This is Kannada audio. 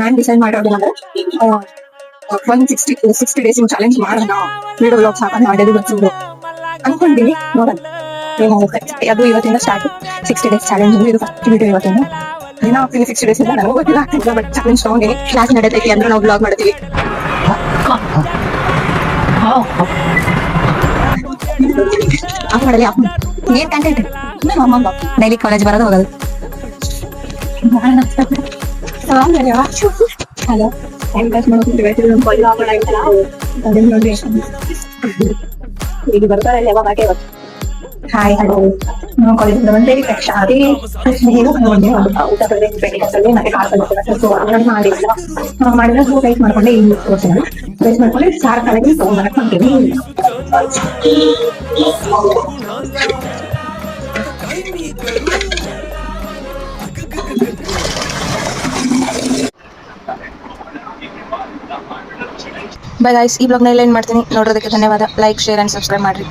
ನಾನು ಡಿಸೈಡ್ ಮಾಡಿರೋದೇನಂದ್ರೆ 60 ಡೇಸ್ ಚಾಲೆಂಜ್ ಮಾಡೋಣ, ವಿಡಿಯೋ ಬ್ಲಾಗ್ಸ್ ಹಾಕೋಣ, ಡೈಲಿ ಬರ್ತಿದ್ರು ಅನ್ಕೊಂಡಿನಿ. ನೋಡೋಣ ಏನಾಗುತ್ತೆ. ಅದು ಇವತ್ತಿಂದ ಸ್ಟಾರ್ಟ್ 60 ಡೇಸ್ ಚಾಲೆಂಜ್. ಇದು ಫಸ್ಟ್ ವಿಡಿಯೋ ಇವತ್ತಿಂದ. ದಿನ ಆಗ್ತೀನಿ 60 ಡೇಸ್ ಇಂದ ನನಗೂ ಗೊತ್ತಿಲ್ಲ ಆಗ್ತಿಲ್ಲ, ಬಟ್ ಚಾಲೆಂಜ್ ತಗೊಂಡಿನಿ. ಕ್ಲಾಸ್ ನಡೆದೈತಿ ಅಂದ್ರೆ ನಾವು ಬ್ಲಾಗ್ ಮಾಡ್ತೀವಿ. ಆಫ್ ಮಾಡಲಿ, ಆಫ್ ಏನ್ ಕಂಟೆಂಟ್ ಡೈಲಿ ಕಾಲೇಜ್ ಬರೋದು ಹೋಗೋದು. ಹಲೋ, ಟೈಮ್ ಪಾಸ್ ಈಗ ಬರ್ತಾರೆ ಯಾವಾಗ ಹಾಗೆ. Hi, hello. ನಾವು ಕಾಲೇಜಿಂದ ಬಂದೇವಿ. ತಕ್ಷಣ ಅದೇ ಊಟ ಬೆಳಿಗ್ಗೆ ಮತ್ತೆ ಕಾಲ್ ಮಾಡಿದ್ರೆ ರೈಸ್ ಮಾಡ್ಕೊಂಡೆ ಇಲ್ಲಿ ರೈಸ್ ಮಾಡ್ಕೊಂಡೆ ಸಾರ್ ಕಾಲೇಜಿಗೆ ತಗೊಂಡ್ಬರಕ್ ಮಾಡ್ತೀವಿ. ಬೈ ಗೈಸ್, ಈ ಬ್ಲಾಗ್ನ ಎಲ್ಲ ಏನು ಮಾಡ್ತೀನಿ ನೋಡೋದಕ್ಕೆ ಧನ್ಯವಾದ. ಲೈಕ್, ಶೇರ್ ಆ್ಯಂಡ್ ಸಬ್ಸ್ಕ್ರೈಬ್ ಮಾಡಿರಿ.